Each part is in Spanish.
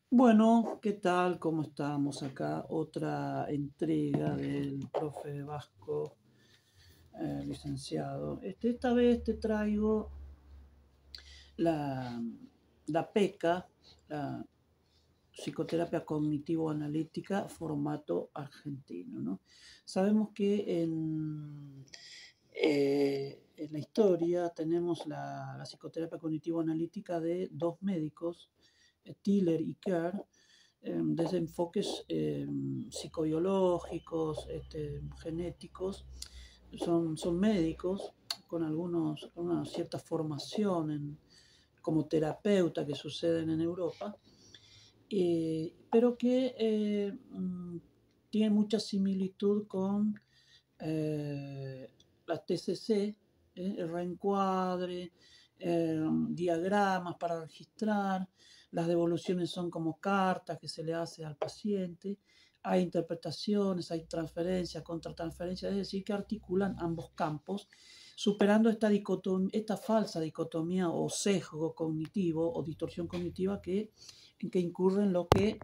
Bueno, ¿qué tal? ¿Cómo estamos acá? Otra entrega del profe Vasco, licenciado. Esta vez te traigo la, la PECA, la psicoterapia cognitivo-analítica, formato argentino, ¿no? Sabemos que en la historia tenemos la psicoterapia cognitivo-analítica de dos médicos, Tiller y Kerr, desde enfoques psicobiológicos, genéticos. Son médicos con una cierta formación como terapeuta que suceden en Europa, pero que tienen mucha similitud con la TCC, el reencuadre, diagramas para registrar, las devoluciones son como cartas que se le hace al paciente, hay interpretaciones, hay transferencias, contratransferencias, es decir, que articulan ambos campos, superando esta falsa dicotomía o sesgo cognitivo o distorsión cognitiva en que incurren lo que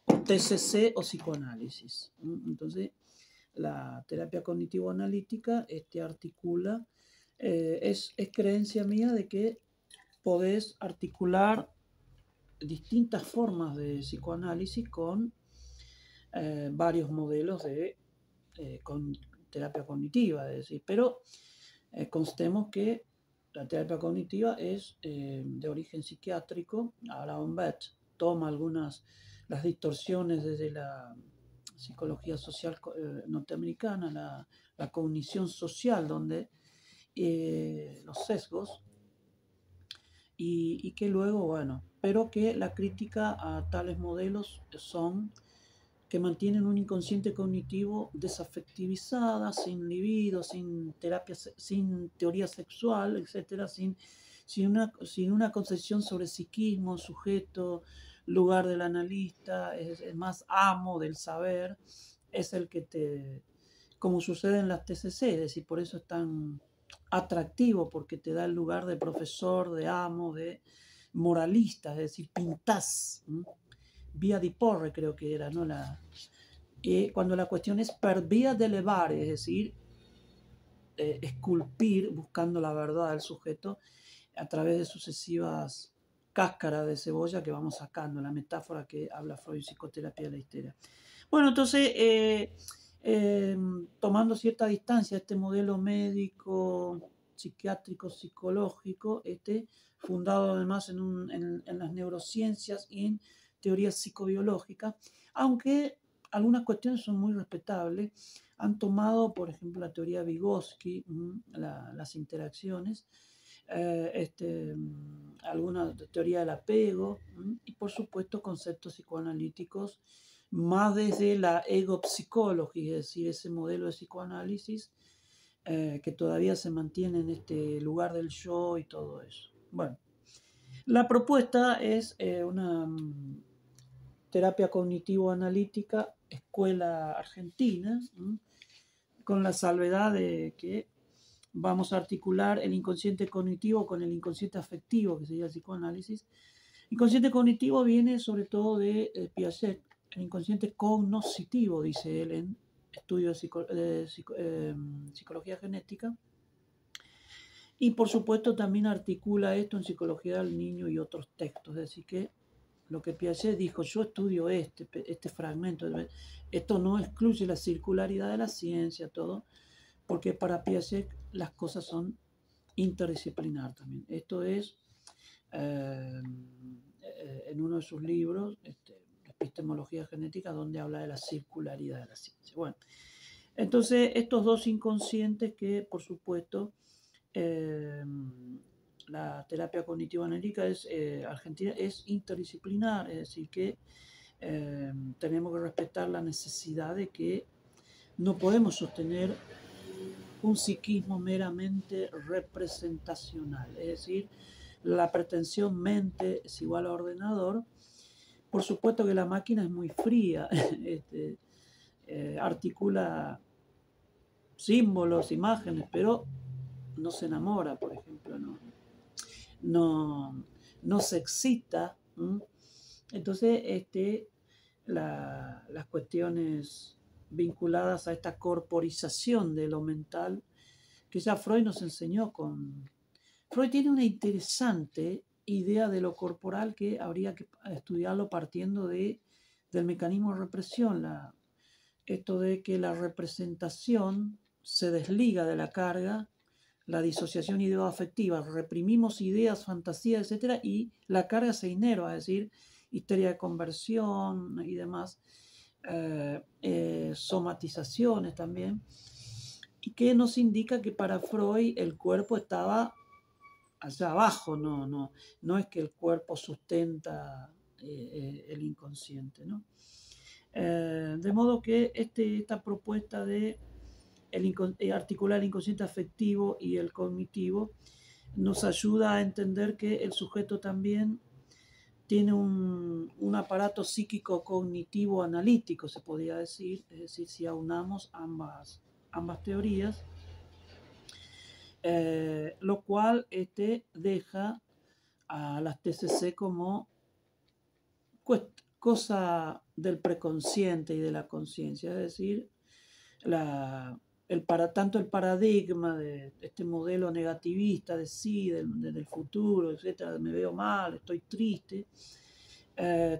o TCC o psicoanálisis. Entonces, la terapia cognitivo-analítica articula, es creencia mía de que podés articular distintas formas de psicoanálisis con varios modelos con terapia cognitiva, es decir, pero constemos que la terapia cognitiva es de origen psiquiátrico. Abraham Beth toma las distorsiones desde la psicología social norteamericana, la cognición social, donde los sesgos, y que luego, bueno, pero que la crítica a tales modelos son que mantienen un inconsciente cognitivo desafectivizada, sin libido, sin terapia, sin teoría sexual, etcétera, sin una concepción sobre psiquismo, sujeto, lugar del analista, es más amo del saber, es el que como sucede en las TCC, es decir, por eso es tan atractivo, porque te da el lugar de profesor, de amo, de moralista, es decir, pintás. Vía di porre creo que era, ¿no? Cuando la cuestión es per vía de levare, es decir, esculpir buscando la verdad del sujeto a través de sucesivas cáscaras de cebolla que vamos sacando, la metáfora que habla Freud en Psicoterapia de la Histeria. Bueno, entonces, tomando cierta distancia este modelo médico, psiquiátrico, psicológico, fundado además en las neurociencias y en teorías psicobiológicas, aunque algunas cuestiones son muy respetables. Han tomado, por ejemplo, la teoría Vygotsky, las interacciones, alguna teoría del apego, y por supuesto conceptos psicoanalíticos más desde la egopsicología, es decir, ese modelo de psicoanálisis que todavía se mantiene en este lugar del yo y todo eso. Bueno, la propuesta es una terapia cognitivo-analítica, escuela argentina, con la salvedad de que vamos a articular el inconsciente cognitivo con el inconsciente afectivo, que sería el psicoanálisis. El inconsciente cognitivo viene sobre todo de Piaget, el inconsciente cognoscitivo, dice él en estudios de psicología genética. Y por supuesto también articula esto en psicología del niño y otros textos. Es decir, que lo que Piaget dijo, yo estudio este fragmento, esto no excluye la circularidad de la ciencia, todo, porque para Piaget las cosas son interdisciplinar también. Esto es, en uno de sus libros, Epistemología Genética, donde habla de la circularidad de la ciencia. Bueno, entonces estos dos inconscientes que, por supuesto, la terapia cognitiva analítica argentina es interdisciplinar, es decir, que tenemos que respetar la necesidad de que no podemos sostener un psiquismo meramente representacional, es decir, la pretensión mente es igual a ordenador. Por supuesto que la máquina es muy fría, articula símbolos, imágenes, pero no se enamora, por ejemplo, ¿no? no, no se excita. Entonces, las cuestiones vinculadas a esta corporización de lo mental, que ya Freud nos enseñó con... Freud tiene una interesante idea de lo corporal que habría que estudiarlo partiendo del mecanismo de represión, esto de que la representación se desliga de la carga, la disociación ideoafectiva, reprimimos ideas, fantasías, etcétera, y la carga se inerva, es decir, histeria de conversión y demás, somatizaciones también, y que nos indica que para Freud el cuerpo estaba allá abajo, no es que el cuerpo sustenta el inconsciente, ¿no? De modo que esta propuesta de articular el inconsciente afectivo y el cognitivo nos ayuda a entender que el sujeto también tiene un aparato psíquico cognitivo analítico, se podría decir, es decir, si aunamos ambas teorías, lo cual deja a las TCC como cosa del preconsciente y de la conciencia, es decir, tanto el paradigma de este modelo negativista de sí, del futuro, etcétera, me veo mal, estoy triste,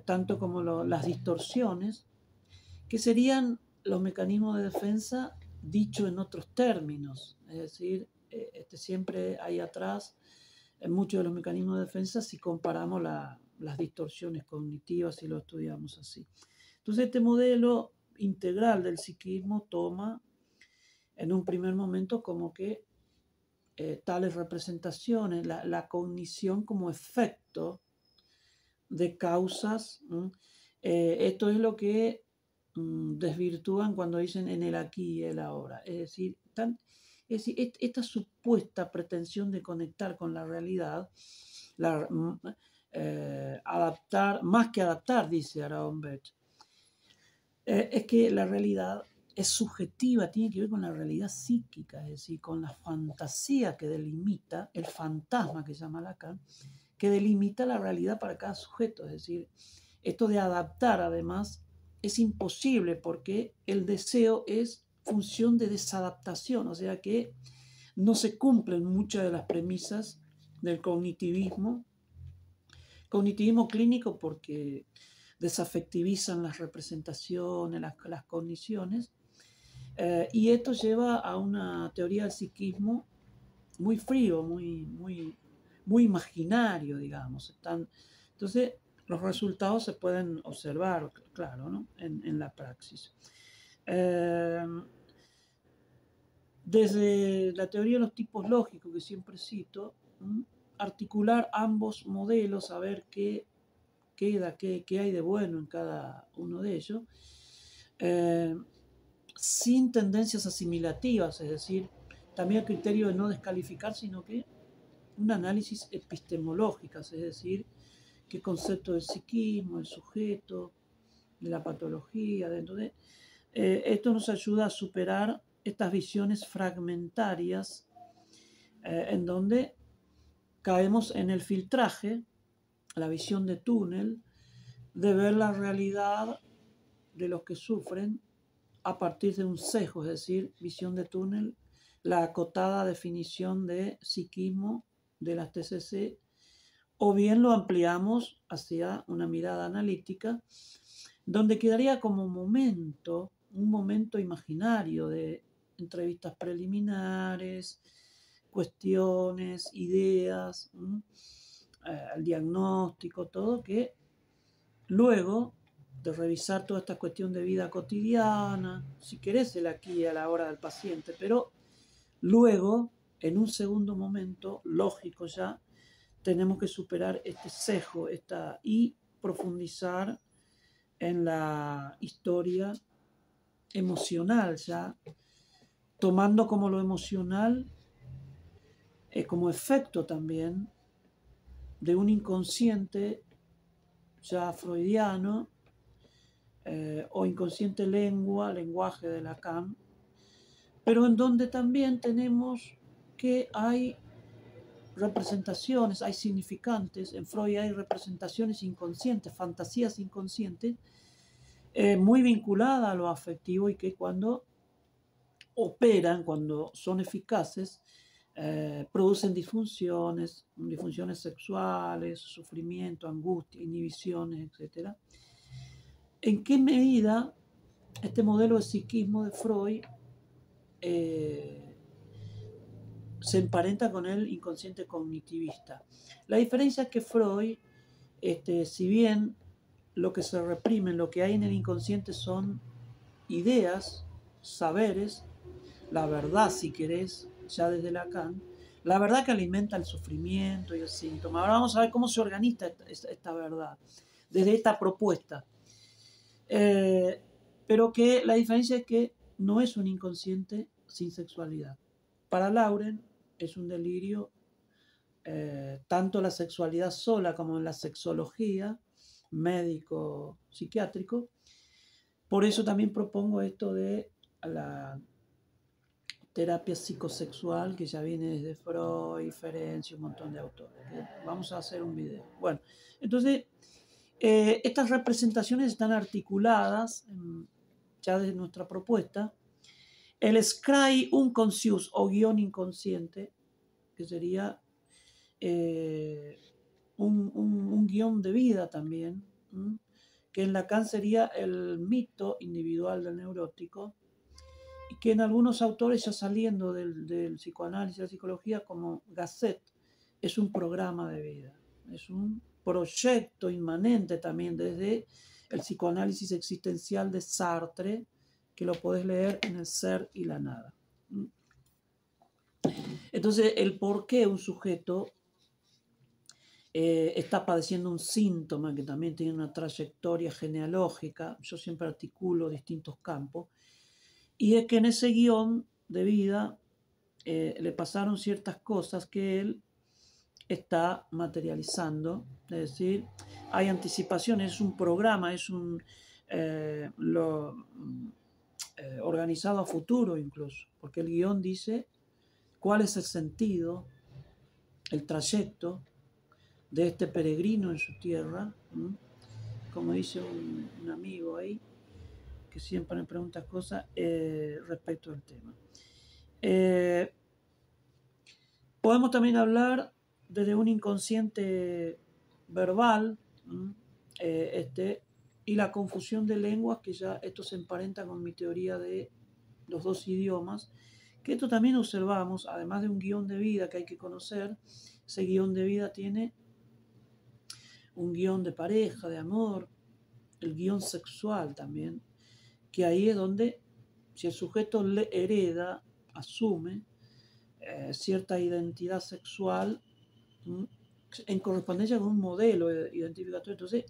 tanto como las distorsiones, que serían los mecanismos de defensa dicho en otros términos, es decir, siempre hay atrás en muchos de los mecanismos de defensa si comparamos las distorsiones cognitivas y lo estudiamos así. Entonces este modelo integral del psiquismo toma en un primer momento como que tales representaciones, la cognición como efecto de causas, esto es lo que desvirtúan cuando dicen en el aquí y el ahora, es decir, esta supuesta pretensión de conectar con la realidad, adaptar, más que adaptar, dice Aaron Beck, es que la realidad es subjetiva, tiene que ver con la realidad psíquica, es decir, con la fantasía que delimita, el fantasma que llama Lacan, que delimita la realidad para cada sujeto. Es decir, esto de adaptar además es imposible porque el deseo es función de desadaptación, o sea que no se cumplen muchas de las premisas del cognitivismo clínico porque desafectivizan las representaciones, las cogniciones, y esto lleva a una teoría del psiquismo muy frío, muy imaginario, digamos. Entonces, los resultados se pueden observar, claro, ¿no? en la praxis. Desde la teoría de los tipos lógicos, que siempre cito, articular ambos modelos, a ver qué hay de bueno en cada uno de ellos, sin tendencias asimilativas, es decir, también el criterio de no descalificar, sino que un análisis epistemológico, es decir, qué concepto del psiquismo, el sujeto, de la patología, esto nos ayuda a superar estas visiones fragmentarias en donde caemos en el filtraje, la visión de túnel, de ver la realidad de los que sufren a partir de un sesgo, es decir, visión de túnel, la acotada definición de psiquismo de las TCC, o bien lo ampliamos hacia una mirada analítica, donde quedaría como un momento imaginario de entrevistas preliminares, cuestiones, ideas, el diagnóstico, todo que luego de revisar toda esta cuestión de vida cotidiana, si querés el aquí y a la hora del paciente, pero luego, en un segundo momento, lógico ya, tenemos que superar este sesgo y profundizar en la historia emocional ya, tomando como lo emocional como efecto también de un inconsciente ya freudiano o inconsciente lenguaje de Lacan, pero en donde también tenemos que hay representaciones, hay significantes, en Freud hay representaciones inconscientes, fantasías inconscientes, muy vinculadas a lo afectivo y que cuando operan, cuando son eficaces, producen disfunciones sexuales, sufrimiento, angustia, inhibiciones, etc. ¿En qué medida este modelo de psiquismo de Freud se emparenta con el inconsciente cognitivista? La diferencia es que Freud, si bien lo que se reprime, lo que hay en el inconsciente son ideas, saberes, la verdad, si querés, ya desde Lacan, la verdad que alimenta el sufrimiento y el síntoma. Ahora vamos a ver cómo se organiza esta verdad, desde esta propuesta. Pero que la diferencia es que no es un inconsciente sin sexualidad. Para Lauren es un delirio, tanto la sexualidad sola como en la sexología, médico-psiquiátrico. Por eso también propongo esto de la terapia psicosexual, que ya viene desde Freud, Ferenczi, un montón de autores. Vamos a hacer un video. Bueno, entonces, estas representaciones están articuladas ya desde nuestra propuesta. El scry unconscious o guión inconsciente, que sería un guión de vida también, que en Lacan sería el mito individual del neurótico, y que en algunos autores, ya saliendo del psicoanálisis y la psicología, como Gasset, es un programa de vida, es un proyecto inmanente también desde el psicoanálisis existencial de Sartre, que lo podés leer en El ser y la nada. Entonces, el por qué un sujeto está padeciendo un síntoma que también tiene una trayectoria genealógica, yo siempre articulo distintos campos, y es que en ese guión de vida le pasaron ciertas cosas que él está materializando, es decir, hay anticipaciones, es un programa, es un organizado a futuro incluso, porque el guión dice cuál es el sentido, el trayecto de este peregrino en su tierra, como dice un amigo ahí, que siempre me pregunta cosas respecto al tema. Podemos también hablar desde un inconsciente verbal, y la confusión de lenguas, que ya esto se emparenta con mi teoría de los dos idiomas, que esto también observamos, además de un guión de vida que hay que conocer. Ese guión de vida tiene un guión de pareja, de amor, el guión sexual también, que ahí es donde, si el sujeto le hereda, asume cierta identidad sexual en correspondencia con un modelo identificatorio, entonces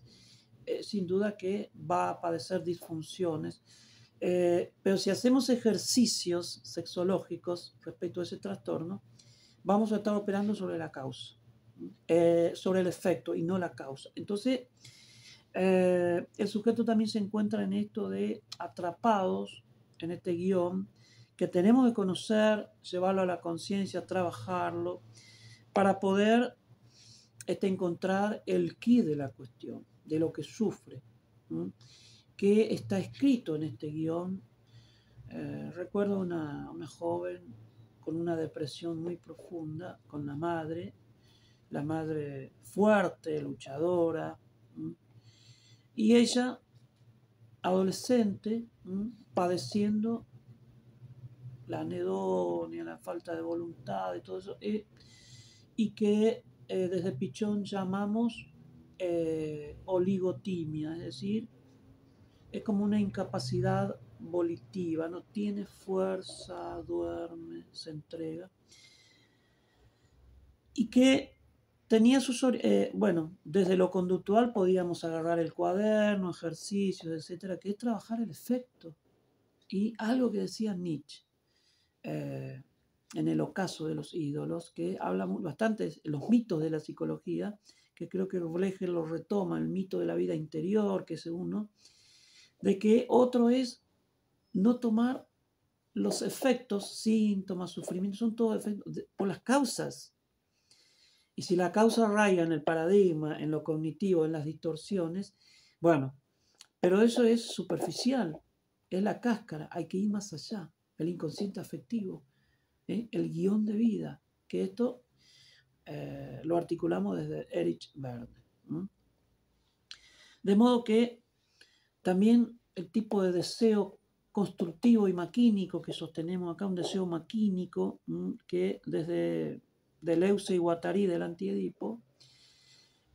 sin duda que va a padecer disfunciones. Pero si hacemos ejercicios sexológicos respecto a ese trastorno, vamos a estar operando sobre la causa, sobre el efecto y no la causa. Entonces, el sujeto también se encuentra en esto de atrapados en este guión que tenemos que conocer, llevarlo a la conciencia, trabajarlo, para poder encontrar el quid de la cuestión, de lo que sufre, que está escrito en este guión. Recuerdo una joven con una depresión muy profunda, con la madre fuerte, luchadora, y ella, adolescente, padeciendo la anedonia, la falta de voluntad y todo eso, y que desde Pichón llamamos oligotimia, es decir, es como una incapacidad volitiva, no tiene fuerza, duerme, se entrega, y que tenía sus, bueno, desde lo conductual podíamos agarrar el cuaderno, ejercicios, etcétera, que es trabajar el efecto. Y algo que decía Nietzsche en El ocaso de los ídolos, que habla bastante de los mitos de la psicología, que creo que Brecht lo retoma, el mito de la vida interior, que es uno, de que otro es no tomar los efectos, síntomas, sufrimientos, son todos efectos por las causas. Y si la causa raya en el paradigma, en lo cognitivo, en las distorsiones, bueno, pero eso es superficial, es la cáscara, hay que ir más allá, el inconsciente afectivo, el guión de vida, que esto lo articulamos desde Erich Berne. De modo que también el tipo de deseo constructivo y maquínico que sostenemos acá, un deseo maquínico que desde Deleuze y Guattari del Antiedipo,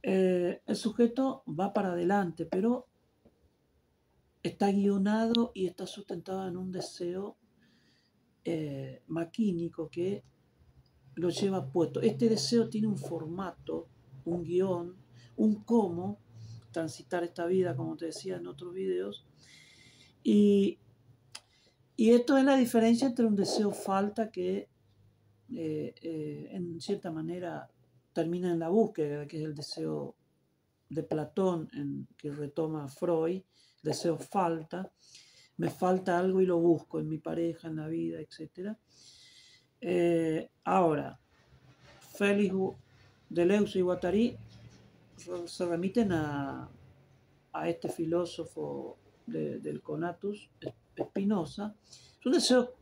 el sujeto va para adelante, pero está guionado y está sustentado en un deseo maquínico que lo lleva puesto. Este deseo tiene un formato, un guión, un cómo transitar esta vida, como te decía en otros videos. Y esto es la diferencia entre un deseo falta que en cierta manera termina en la búsqueda, que es el deseo de Platón, que retoma Freud, deseo falta, me falta algo y lo busco en mi pareja, en la vida, etc. Ahora, Félix Deleuze y Guattari se remiten a este filósofo del conatus, Spinoza. Es un deseo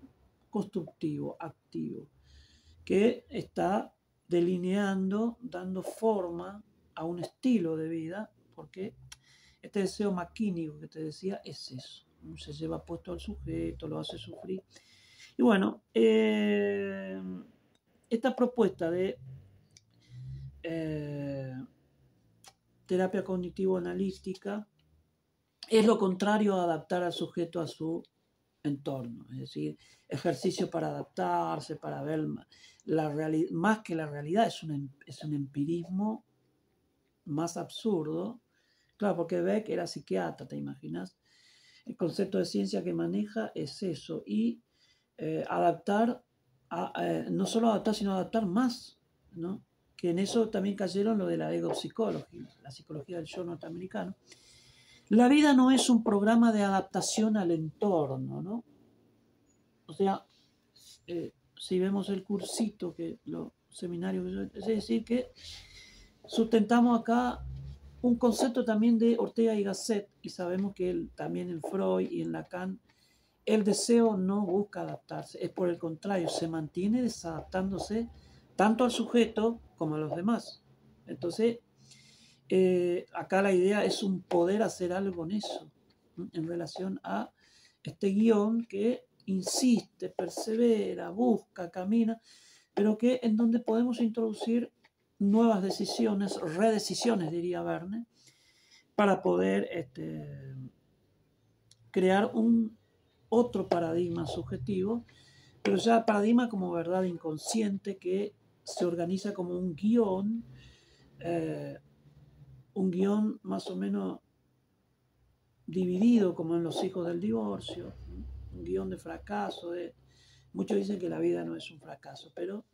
constructivo, activo, que está delineando, dando forma a un estilo de vida, porque este deseo maquínico que te decía es eso, se lleva puesto al sujeto, lo hace sufrir. Y bueno, esta propuesta de terapia cognitivo-analítica es lo contrario a adaptar al sujeto a su entorno, es decir, ejercicio para adaptarse, para ver la realidad, más que la realidad, es un empirismo más absurdo. Claro, porque Beck era psiquiatra, ¿te imaginas? El concepto de ciencia que maneja es eso, y adaptar, no solo adaptar, sino adaptar más, ¿no? Que en eso también cayeron lo de la ego psicología, la psicología del yo norteamericano. La vida no es un programa de adaptación al entorno, ¿no? O sea, si vemos el cursito, los seminarios, es decir, que sustentamos acá un concepto también de Ortega y Gasset, y sabemos que también en Freud y en Lacan, el deseo no busca adaptarse, es por el contrario, se mantiene desadaptándose tanto al sujeto como a los demás. Entonces, acá la idea es un poder hacer algo en eso, en relación a este guión que insiste, persevera, busca, camina, pero que en donde podemos introducir nuevas decisiones, redecisiones, diría Verne, para poder crear un otro paradigma subjetivo, pero ya paradigma como verdad inconsciente que se organiza como un guión más o menos dividido como en Los hijos del divorcio, un guión de fracaso. Muchos dicen que la vida no es un fracaso, pero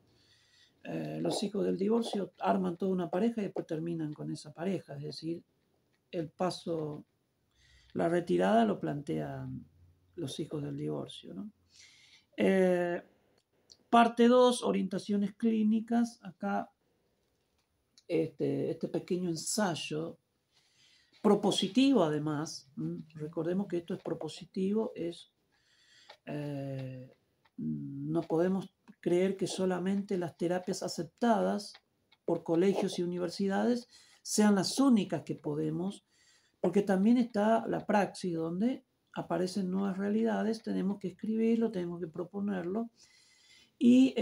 los hijos del divorcio arman toda una pareja y después terminan con esa pareja, es decir, el paso, la retirada lo plantean los hijos del divorcio, ¿no? Parte 2, orientaciones clínicas. Acá este pequeño ensayo propositivo además, recordemos que esto es propositivo, no podemos creer que solamente las terapias aceptadas por colegios y universidades sean las únicas que podemos, porque también está la praxis donde aparecen nuevas realidades, tenemos que escribirlo, tenemos que proponerlo, y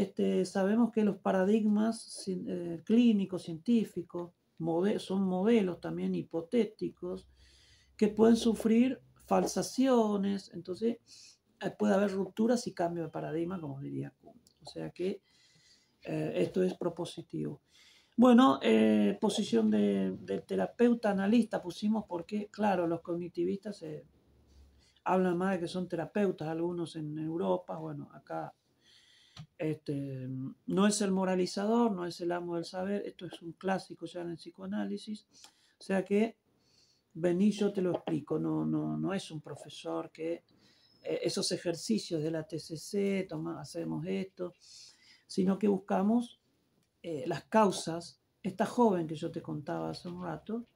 sabemos que los paradigmas clínicos, científicos, son modelos también hipotéticos que pueden sufrir falsaciones, entonces puede haber rupturas y cambio de paradigma, como diría Kuhn. O sea que esto es propositivo. Bueno, posición de terapeuta analista pusimos porque, claro, los cognitivistas hablan más de que son terapeutas, algunos en Europa, bueno, acá no es el moralizador, no es el amo del saber, esto es un clásico ya en el psicoanálisis, o sea que vení, yo te lo explico, no es un profesor que esos ejercicios de la TCC, hacemos esto, sino que buscamos las causas esta joven que yo te contaba hace un rato,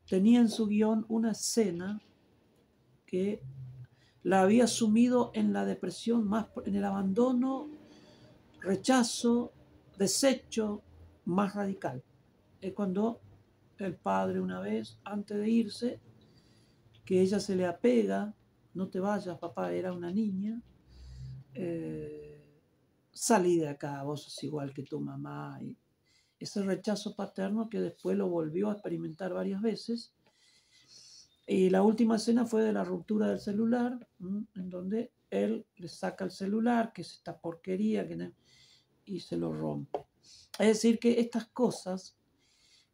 tenía en su guión una escena que la había sumido en la depresión, más en el abandono, rechazo, desecho más radical. Es cuando el padre una vez, antes de irse, que ella se le apega, no te vayas papá, era una niña, salí de acá, vos sos igual que tu mamá. Y ese rechazo paterno que después lo volvió a experimentar varias veces. Y la última escena fue de la ruptura del celular, en donde él le saca el celular, que es esta porquería, y se lo rompe. Es decir, que estas cosas,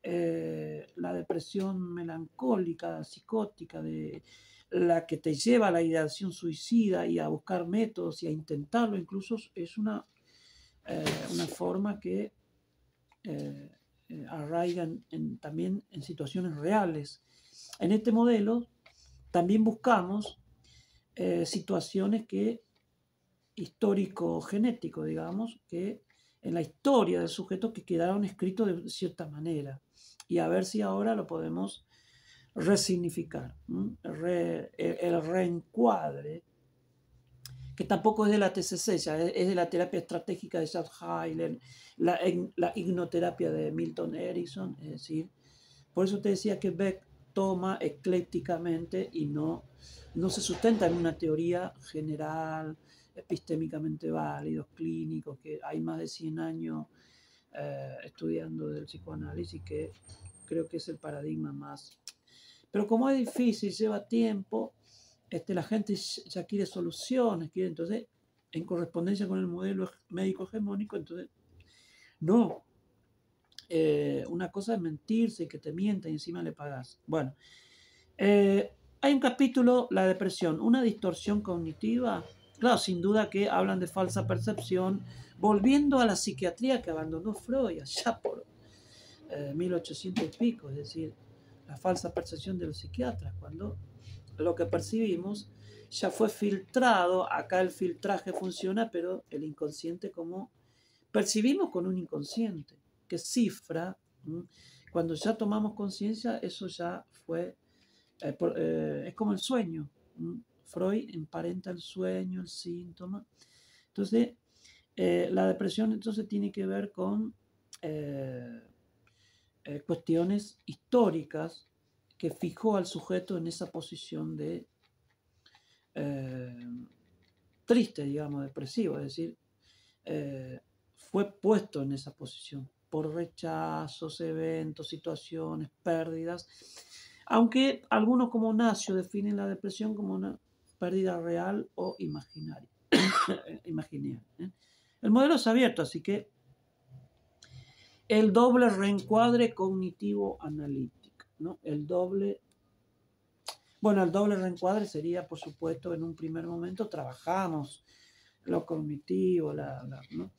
la depresión melancólica, psicótica, de la que te lleva a la ideación suicida y a buscar métodos y a intentarlo, incluso es una forma que arraiga también en situaciones reales. En este modelo también buscamos situaciones que histórico-genético, digamos, que en la historia del sujeto que quedaron escritos de cierta manera, y a ver si ahora lo podemos resignificar. El reencuadre, que tampoco es de la TCC, ya es de la terapia estratégica de Charles Heiler, la hipnoterapia de Milton Erickson, es decir, por eso te decía que Beck toma eclécticamente y no se sustenta en una teoría general, epistémicamente válidos, clínicos, que hay más de 100 años estudiando del psicoanálisis, que creo que es el paradigma más. Pero como es difícil, lleva tiempo, la gente ya quiere soluciones, entonces, en correspondencia con el modelo médico hegemónico, entonces, no. Una cosa es mentirse y que te mientan y encima le pagas. Bueno, hay un capítulo, la depresión, una distorsión cognitiva. Claro, sin duda que hablan de falsa percepción, volviendo a la psiquiatría que abandonó Freud allá por 1800 y pico, es decir, la falsa percepción de los psiquiatras, cuando lo que percibimos ya fue filtrado. Acá el filtraje funciona, pero el inconsciente, como percibimos con un inconsciente que cifra, cuando ya tomamos conciencia, eso ya fue, es como el sueño. Freud emparenta el sueño, el síntoma. Entonces, la depresión entonces tiene que ver con cuestiones históricas que fijó al sujeto en esa posición de triste, digamos, depresivo, es decir, fue puesto en esa posición por rechazos, eventos, situaciones, pérdidas, aunque algunos como Nacio definen la depresión como una pérdida real o imaginaria. El modelo es abierto, así que el doble reencuadre cognitivo-analítico, ¿no? El doble reencuadre sería, por supuesto, en un primer momento trabajamos lo cognitivo, ¿no?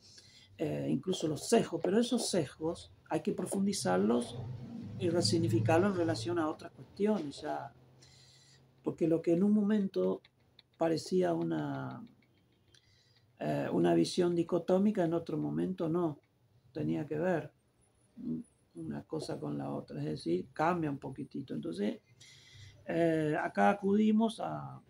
Incluso los sesgos, pero esos sesgos hay que profundizarlos y resignificarlos en relación a otras cuestiones, ya, porque lo que en un momento parecía una visión dicotómica, en otro momento no, tenía que ver una cosa con la otra, es decir, cambia un poquitito. Entonces, acá acudimos a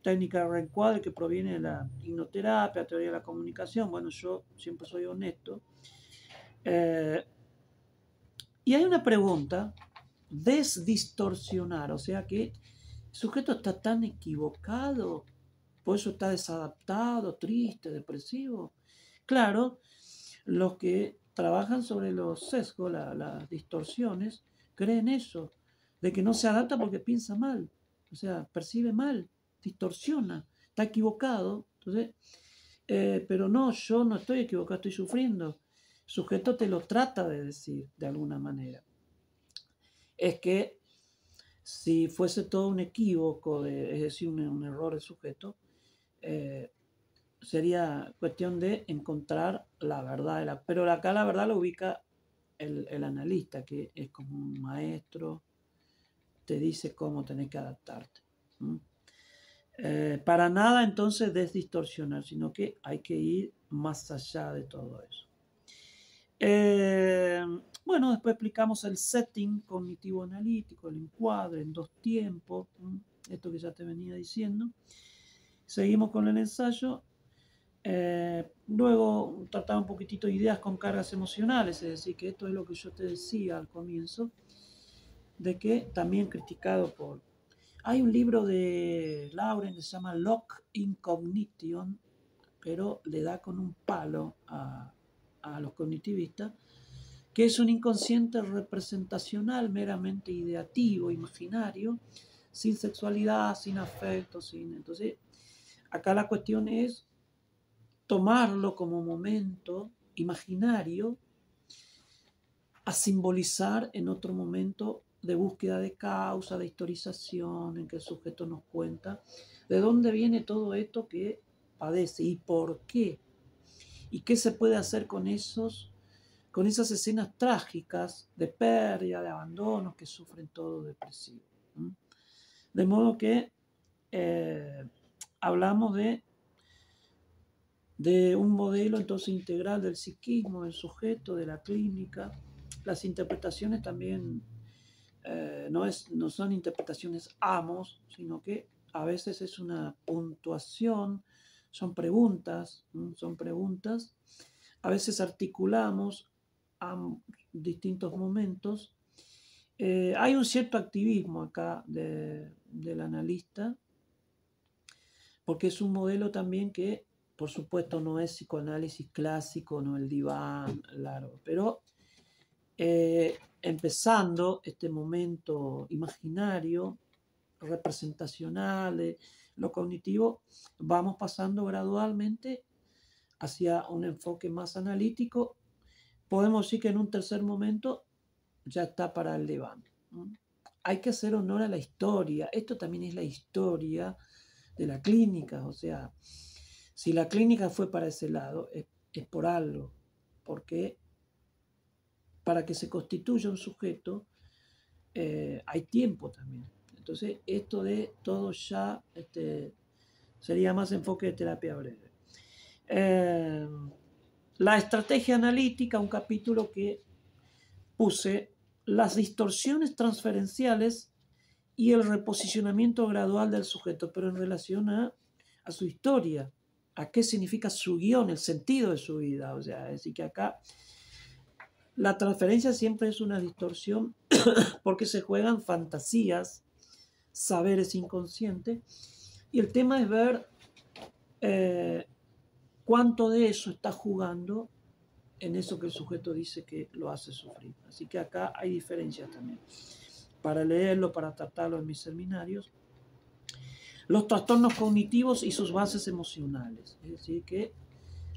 técnica de reencuadre que proviene de la hipnoterapia, teoría de la comunicación. Bueno, yo siempre soy honesto. Y hay una pregunta, desdistorsionar, o sea que el sujeto está tan equivocado, por eso está desadaptado, triste, depresivo. Claro, los que trabajan sobre los sesgos, las distorsiones, creen eso, de que no se adapta porque piensa mal, o sea, percibe mal, distorsiona, está equivocado. Entonces, pero no, yo no estoy equivocado, estoy sufriendo. El sujeto te lo trata de decir de alguna manera. Es que si fuese todo un equívoco, es decir, un error del sujeto, sería cuestión de encontrar la verdad. Pero acá la verdad lo ubica el analista, que es como un maestro, te dice cómo tenés que adaptarte. Para nada entonces desdistorsionar, sino que hay que ir más allá de todo eso. Eh, bueno, después explicamos el setting cognitivo-analítico, el encuadre en 2 tiempos, esto que ya te venía diciendo. Seguimos con el ensayo. Luego trataba un poquitito de ideas con cargas emocionales, es decir, que esto es lo que yo te decía al comienzo, de que también criticado por... Hay un libro de Lauren que se llama Lock in Cognition, pero le da con un palo a los cognitivistas, que es un inconsciente representacional meramente ideativo, imaginario, sin sexualidad, sin afecto, sin... Entonces, acá la cuestión es tomarlo como momento imaginario a simbolizar en otro momento de búsqueda de causa, de historización, en que el sujeto nos cuenta de dónde viene todo esto que padece y por qué, y qué se puede hacer con con esas escenas trágicas de pérdida, de abandono que sufren todos depresivos. De modo que hablamos de un modelo entonces integral del psiquismo, del sujeto, de la clínica. Las interpretaciones también no son interpretaciones amos, sino que a veces es una puntuación, son preguntas. A veces articulamos a distintos momentos. Hay un cierto activismo acá del analista, porque es un modelo también que, por supuesto, no es psicoanálisis clásico, no el diván largo, pero empezando este momento imaginario, representacional, de lo cognitivo, vamos pasando gradualmente hacia un enfoque más analítico. Podemos decir que en un tercer momento ya está para el diván. Hay que hacer honor a la historia. Esto también es la historia de la clínica. O sea, si la clínica fue para ese lado, es por algo. Porque para que se constituya un sujeto, hay tiempo también. Entonces, esto de todo ya sería más enfoque de terapia breve. La estrategia analítica, un capítulo que puse las distorsiones transferenciales y el reposicionamiento gradual del sujeto, pero en relación a su historia, a qué significa su guión, el sentido de su vida. O sea, es decir, que acá la transferencia siempre es una distorsión porque se juegan fantasías, saberes inconscientes, y el tema es ver cuánto de eso está jugando en eso que el sujeto dice que lo hace sufrir. Así que acá hay diferencias también. Para leerlo, para tratarlo en mis seminarios, los trastornos cognitivos y sus bases emocionales. Es decir, que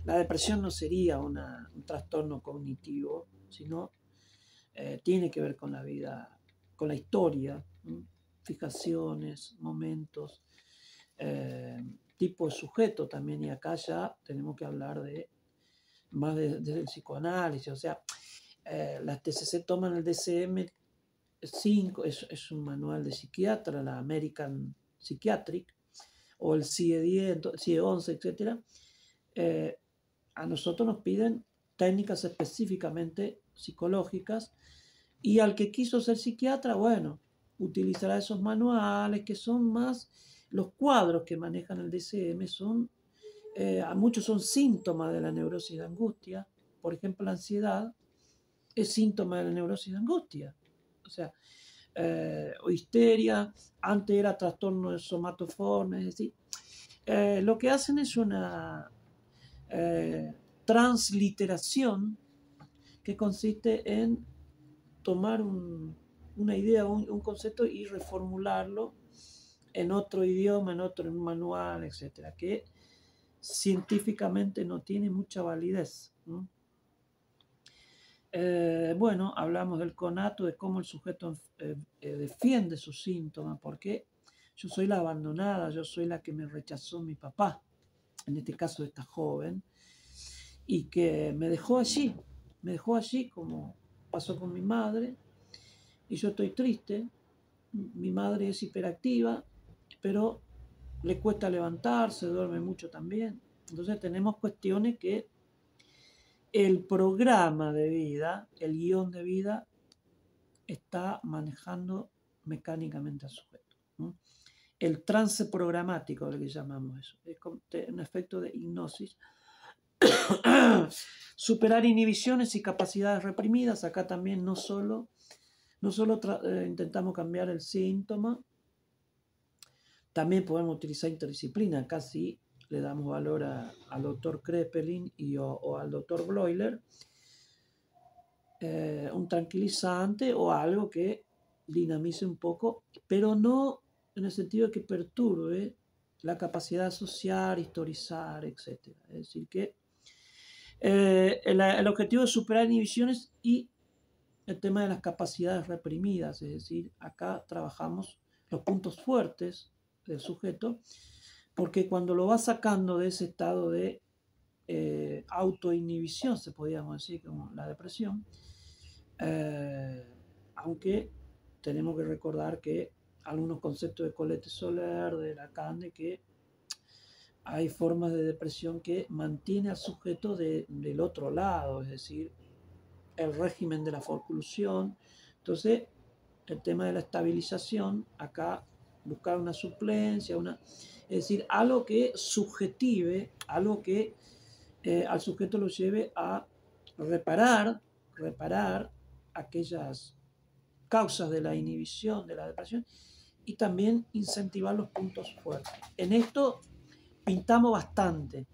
la depresión no sería un trastorno cognitivo, sino tiene que ver con la vida, con la historia, fijaciones, momentos, tipo de sujeto también. Y acá ya tenemos que hablar de más desde el psicoanálisis. O sea, las TCC toman el DCM-5, es un manual de psiquiatra, la American Psychiatric, o el CIE-10, CIE-11, etc. A nosotros nos piden técnicas específicamente psicológicas, y al que quiso ser psiquiatra, bueno, utilizará esos manuales que son más, los cuadros que manejan el DCM son, muchos son síntomas de la neurosis de angustia. Por ejemplo, la ansiedad es síntoma de la neurosis de angustia. O sea, o histeria, antes era trastorno de somatoforme, es decir, lo que hacen es una transliteración que consiste en tomar una idea, un concepto y reformularlo en otro idioma, en otro manual, etcétera, que científicamente no tiene mucha validez. Bueno, hablamos del conato, de cómo el sujeto defiende sus síntomas, porque yo soy la abandonada, yo soy la que me rechazó mi papá, en este caso esta joven, y que me dejó allí como pasó con mi madre, y yo estoy triste. Mi madre es hiperactiva, pero le cuesta levantarse, duerme mucho también. Entonces tenemos cuestiones que el programa de vida, el guión de vida, está manejando mecánicamente al sujeto, ¿no? El trance programático, lo que llamamos eso, es un efecto de hipnosis. Superar inhibiciones y capacidades reprimidas. Acá también no solo intentamos cambiar el síntoma, también podemos utilizar interdisciplina. Acá sí le damos valor al doctor Krepelin o al doctor Bloiler, un tranquilizante o algo que dinamice un poco, pero no en el sentido de que perturbe la capacidad de asociar, historizar, etc. Es decir, que el objetivo es superar inhibiciones y el tema de las capacidades reprimidas, es decir, acá trabajamos los puntos fuertes del sujeto, porque cuando lo va sacando de ese estado de autoinhibición, se podríamos decir, como la depresión, aunque tenemos que recordar que algunos conceptos de Colette Soler, de Lacan, de que hay formas de depresión que mantiene al sujeto del otro lado, es decir, el régimen de la forclusión. Entonces, el tema de la estabilización, acá buscar una suplencia, es decir, algo que subjetive, algo que al sujeto lo lleve a reparar aquellas causas de la inhibición, de la depresión, y también incentivar los puntos fuertes. En esto pintamos bastante.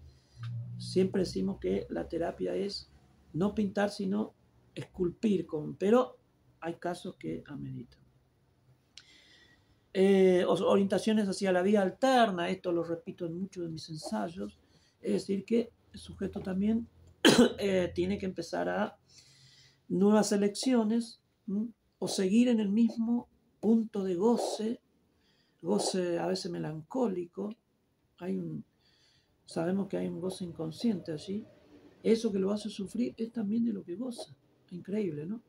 Siempre decimos que la terapia es no pintar, sino esculpir, pero hay casos que ameritan. Orientaciones hacia la vida alterna, esto lo repito en muchos de mis ensayos, es decir, que el sujeto también tiene que empezar a nuevas elecciones, o seguir en el mismo punto de goce a veces melancólico. Sabemos que hay un goce inconsciente allí. Eso que lo hace sufrir es también de lo que goza. Increíble, ¿no?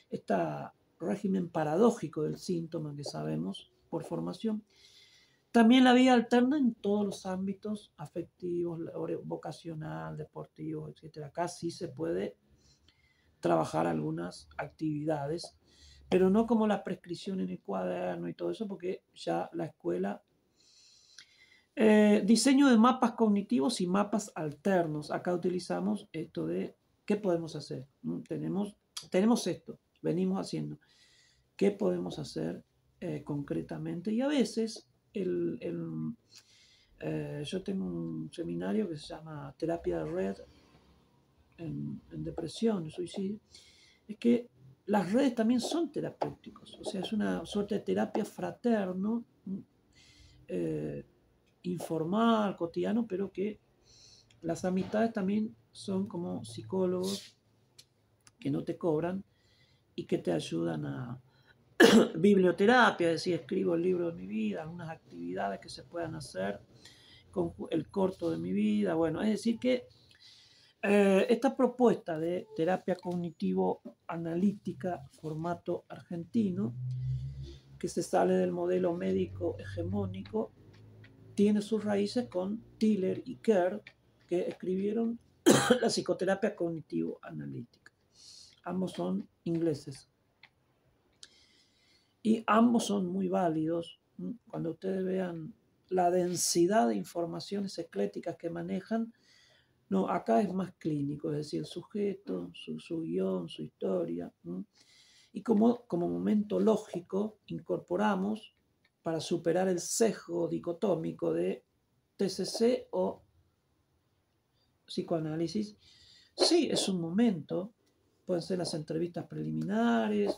Este régimen paradójico del síntoma que sabemos por formación. También la vida alterna en todos los ámbitos afectivos, vocacional, deportivo, etc. Acá sí se puede trabajar algunas actividades, pero no como la prescripción en el cuaderno y todo eso, porque ya la escuela... diseño de mapas cognitivos y mapas alternos. Acá utilizamos esto de qué podemos hacer. Tenemos esto, venimos haciendo. ¿Qué podemos hacer concretamente? Y a veces yo tengo un seminario que se llama Terapia de Red en depresión, suicidio. Es que las redes también son terapéuticos, o sea, es una suerte de terapia fraterno, informal, cotidiano, pero que las amistades también son como psicólogos que no te cobran y que te ayudan a biblioterapia, es decir, escribo el libro de mi vida, algunas actividades que se puedan hacer con el corto de mi vida, bueno, es decir que esta propuesta de terapia cognitivo-analítica, formato argentino, que se sale del modelo médico hegemónico, tiene sus raíces con Tiller y Kerr, que escribieron la psicoterapia cognitivo-analítica. Ambos son ingleses. Y ambos son muy válidos. Cuando ustedes vean la densidad de informaciones ecléticas que manejan, no, acá es más clínico, es decir, el sujeto, su guión, su historia. Y como momento lógico incorporamos, para superar el sesgo dicotómico de TCC o psicoanálisis, sí, es un momento, pueden ser las entrevistas preliminares,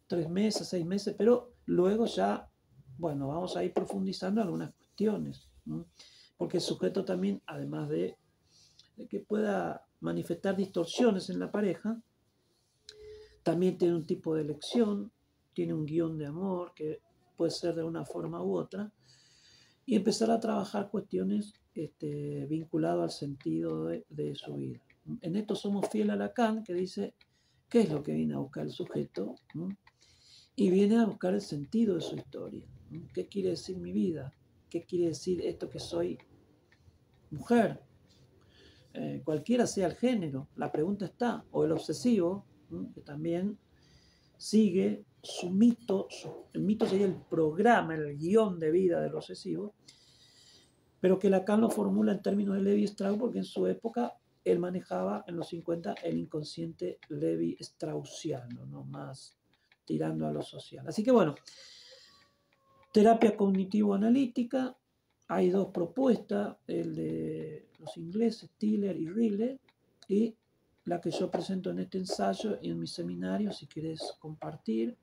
3 meses, 6 meses, pero luego ya, bueno, vamos a ir profundizando algunas cuestiones, ¿no? Porque el sujeto también, además de que pueda manifestar distorsiones en la pareja, también tiene un tipo de elección, tiene un guión de amor que puede ser de una forma u otra, y empezar a trabajar cuestiones vinculadas al sentido de su vida. En esto somos fieles a Lacan, que dice qué es lo que viene a buscar el sujeto, ¿no? Y viene a buscar el sentido de su historia, ¿no? ¿Qué quiere decir mi vida? ¿Qué quiere decir esto que soy mujer? cualquiera sea el género, la pregunta está, o el obsesivo, que también sigue su mito, el mito sería el programa, el guión de vida del obsesivo, pero que Lacan lo formula en términos de Levi-Strauss, porque en su época él manejaba en los 50 el inconsciente Levi-Straussiano, ¿no? Más tirando a lo social. Así que bueno, terapia cognitivo-analítica, hay dos propuestas, el de los ingleses, Tiller y Riley, y la que yo presento en este ensayo y en mi seminario. Si quieres compartir,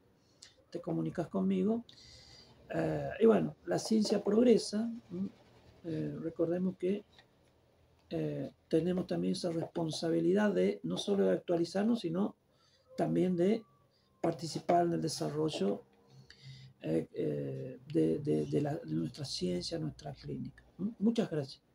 te comunicas conmigo. Y bueno, la ciencia progresa. Recordemos que tenemos también esa responsabilidad de no solo de actualizarnos, sino también de participar en el desarrollo de nuestra ciencia, nuestra clínica. Muchas gracias.